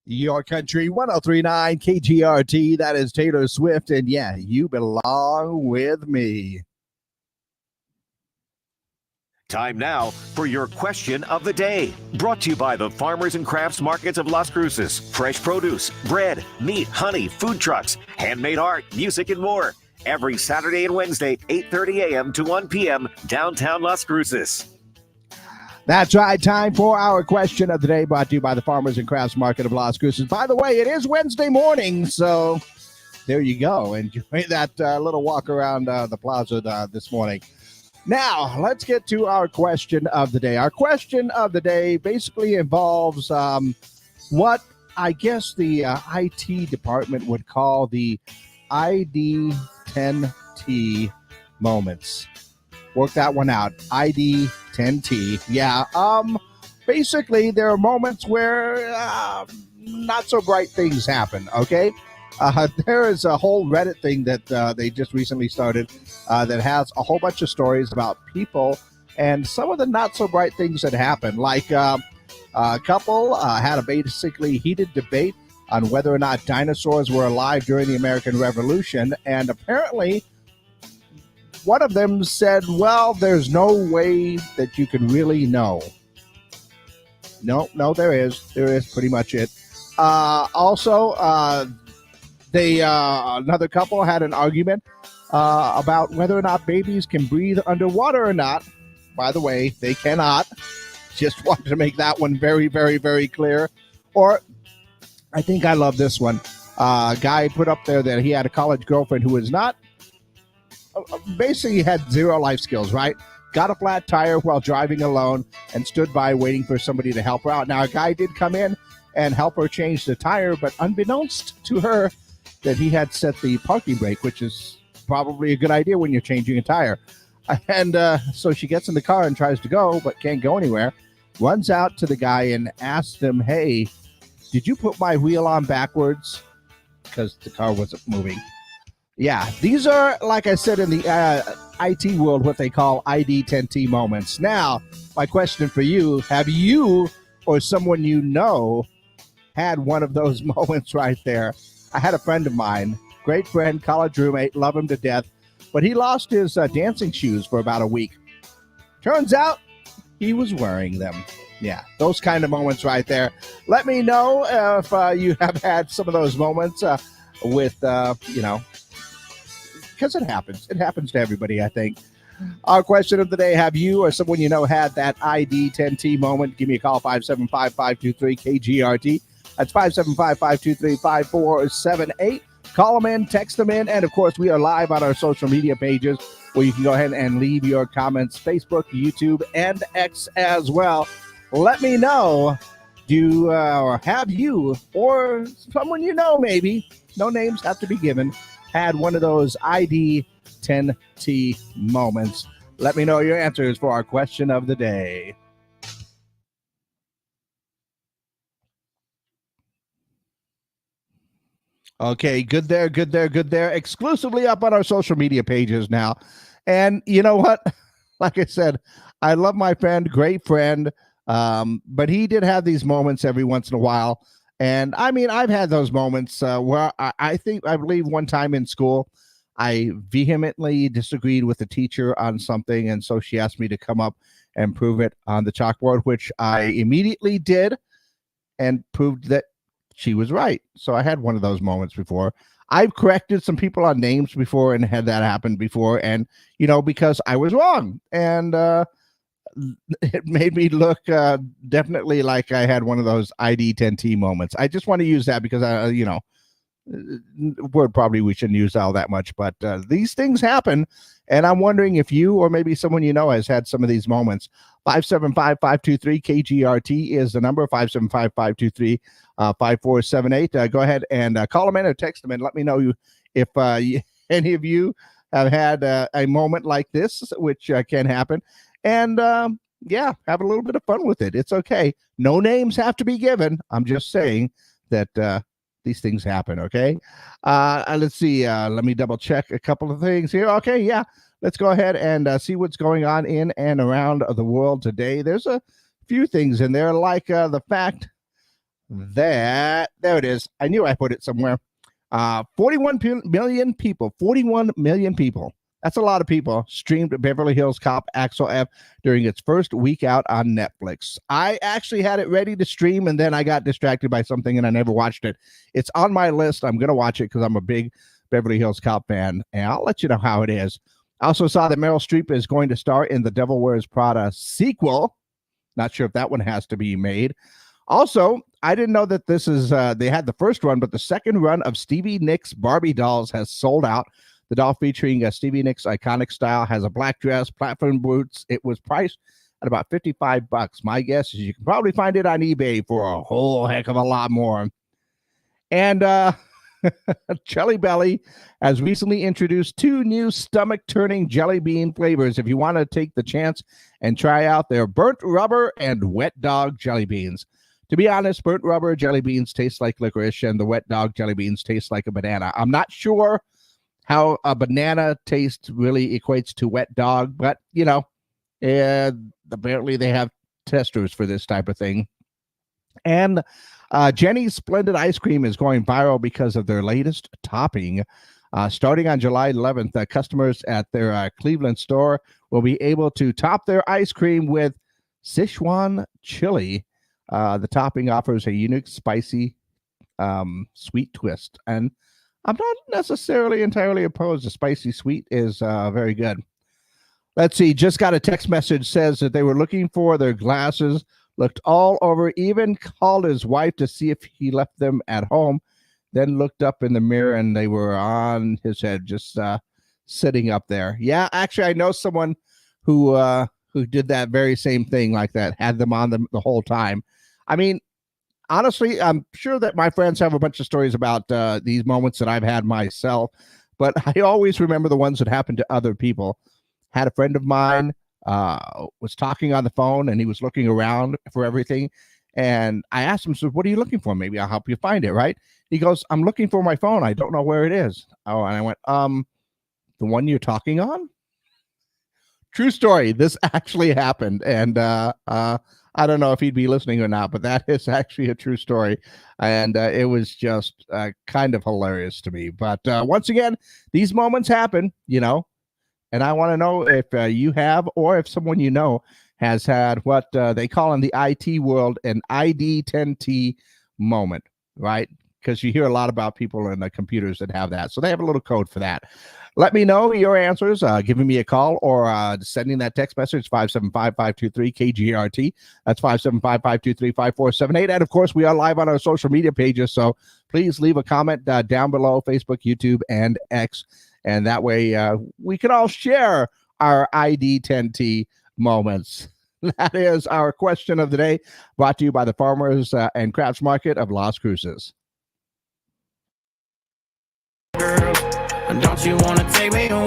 Your country 1039 KGRT. That is Taylor Swift. And yeah, you belong with me. Time now for your question of the day. Brought to you by the Farmers and Crafts Markets of Las Cruces. Fresh produce, bread, meat, honey, food trucks, handmade art, music, and more. Every Saturday and Wednesday, 8:30 a.m. to 1 p.m. downtown Las Cruces. That's right. Time for our question of the day, brought to you by the Farmers and Crafts Market of Las Cruces. By the way, it is Wednesday morning, so there you go. Enjoy that little walk around the plaza this morning. Now, let's get to our question of the day. Our question of the day basically involves what I guess the IT department would call the ID10T moments. Work that one out. ID10T. Yeah. Basically, there are moments where not so bright things happen. Okay. There is a whole Reddit thing that they just recently started that has a whole bunch of stories about people and some of the not so bright things that happen. Like a couple had a basically heated debate on whether or not dinosaurs were alive during the American Revolution, and apparently one of them said, well, there's no way that you can really know. No, there is. There is pretty much it. Also, another couple had an argument about whether or not babies can breathe underwater or not. By the way, they cannot. Just wanted to make that one very, very, very clear. Or I think I love this one. A guy put up there that he had a college girlfriend who was not basically had zero life skills, right? Got a flat tire while driving alone and stood by waiting for somebody to help her out. Now, a guy did come in and help her change the tire, but unbeknownst to her that he had set the parking brake, which is probably a good idea when you're changing a tire. And so she gets in the car and tries to go, but can't go anywhere. Runs out to the guy and asks him, hey, did you put my wheel on backwards? Because the car wasn't moving. Yeah, these are, like I said, in the IT world, what they call ID10T moments. Now, my question for you, have you or someone you know had one of those moments right there? I had a friend of mine, great friend, college roommate, love him to death, but he lost his dancing shoes for about a week. Turns out he was wearing them. Yeah, those kind of moments right there. Let me know if you have had some of those moments with, because it happens. It happens to everybody, I think. Our question of the day, have you or someone you know had that ID10T moment? Give me a call, 575-523-KGRT. That's 575-523-5478. Call them in, text them in, and, of course, we are live on our social media pages where you can go ahead and leave your comments, Facebook, YouTube, and X as well. Let me know, have you or someone you know maybe, no names have to be given, had one of those ID10T moments? Let me know your answers for our question of the day. Okay, good there. Exclusively up on our social media pages now. And you know what? Like I said, I love my friend, great friend, but he did have these moments every once in a while. And I mean, I've had those moments where I believe one time in school, I vehemently disagreed with the teacher on something. And so she asked me to come up and prove it on the chalkboard, which I immediately did and proved that she was right. So I had one of those moments before. I've corrected some people on names before and had that happen before. And, because I was wrong. And it made me look definitely like I had one of those ID10T moments. I just want to use that because, word probably we shouldn't use all that much. But these things happen. And I'm wondering if you or maybe someone you know has had some of these moments. 575-523-KGRT is the number, 575-523-5478. Go ahead and call them in or text them and let me know if any of you have had a moment like this, which can happen. And have a little bit of fun with it. It's okay. No names have to be given. I'm just saying that these things happen, okay? Let's see. Let me double check a couple of things here. Okay, yeah. Let's go ahead and see what's going on in and around the world today. There's a few things in there, like the fact There it is. I knew I put it somewhere. 41 million people. 41 million people. That's a lot of people streamed Beverly Hills Cop Axel F during its first week out on Netflix. I actually had it ready to stream, and then I got distracted by something, and I never watched it. It's on my list. I'm going to watch it because I'm a big Beverly Hills Cop fan, and I'll let you know how it is. I also saw that Meryl Streep is going to star in the Devil Wears Prada sequel. Not sure if that one has to be made. Also, I didn't know that this is, they had the first run, but the second run of Stevie Nicks Barbie dolls has sold out. The doll featuring Stevie Nicks' iconic style has a black dress, platform boots. It was priced at about $55. My guess is you can probably find it on eBay for a whole heck of a lot more. And Jelly Belly has recently introduced 2 new stomach-turning jelly bean flavors. If you want to take the chance and try out their burnt rubber and wet dog jelly beans. To be honest, burnt rubber jelly beans taste like licorice, and the wet dog jelly beans taste like a banana. I'm not sure how a banana taste really equates to wet dog, but, you know, apparently they have testers for this type of thing. And Jenny's Splendid Ice Cream is going viral because of their latest topping. Starting on July 11th, customers at their Cleveland store will be able to top their ice cream with Sichuan chili. The topping offers a unique, spicy, sweet twist. And I'm not necessarily entirely opposed. The spicy sweet is very good. Let's see. Just got a text message says that they were looking for their glasses, looked all over, even called his wife to see if he left them at home, then looked up in the mirror and they were on his head, just sitting up there. Yeah, actually, I know someone who did that very same thing like that, had them on them the whole time. I mean, honestly, I'm sure that my friends have a bunch of stories about these moments that I've had myself, but I always remember the ones that happened to other people. Had a friend of mine was talking on the phone, and he was looking around for everything. And I asked him, so what are you looking for? Maybe I'll help you find it, right? He goes, I'm looking for my phone. I don't know where it is. Oh, and I went, the one you're talking on? True story. This actually happened. And I don't know if he'd be listening or not, but that is actually a true story. And it was just kind of hilarious to me. But once again, these moments happen, you know, and I want to know if you have, or if someone you know has had what they call in the IT world an ID10T moment, right? Because you hear a lot about people in the computers that have that. So they have a little code for that. Let me know your answers, giving me a call or sending that text message, 575-523-KGRT. That's 575-523-5478. And, of course, we are live on our social media pages, so please leave a comment down below, Facebook, YouTube, and X. And that way we can all share our ID10T moments. That is our question of the day, brought to you by the Farmers and Crafts Market of Las Cruces. Girl, don't you want to take me away?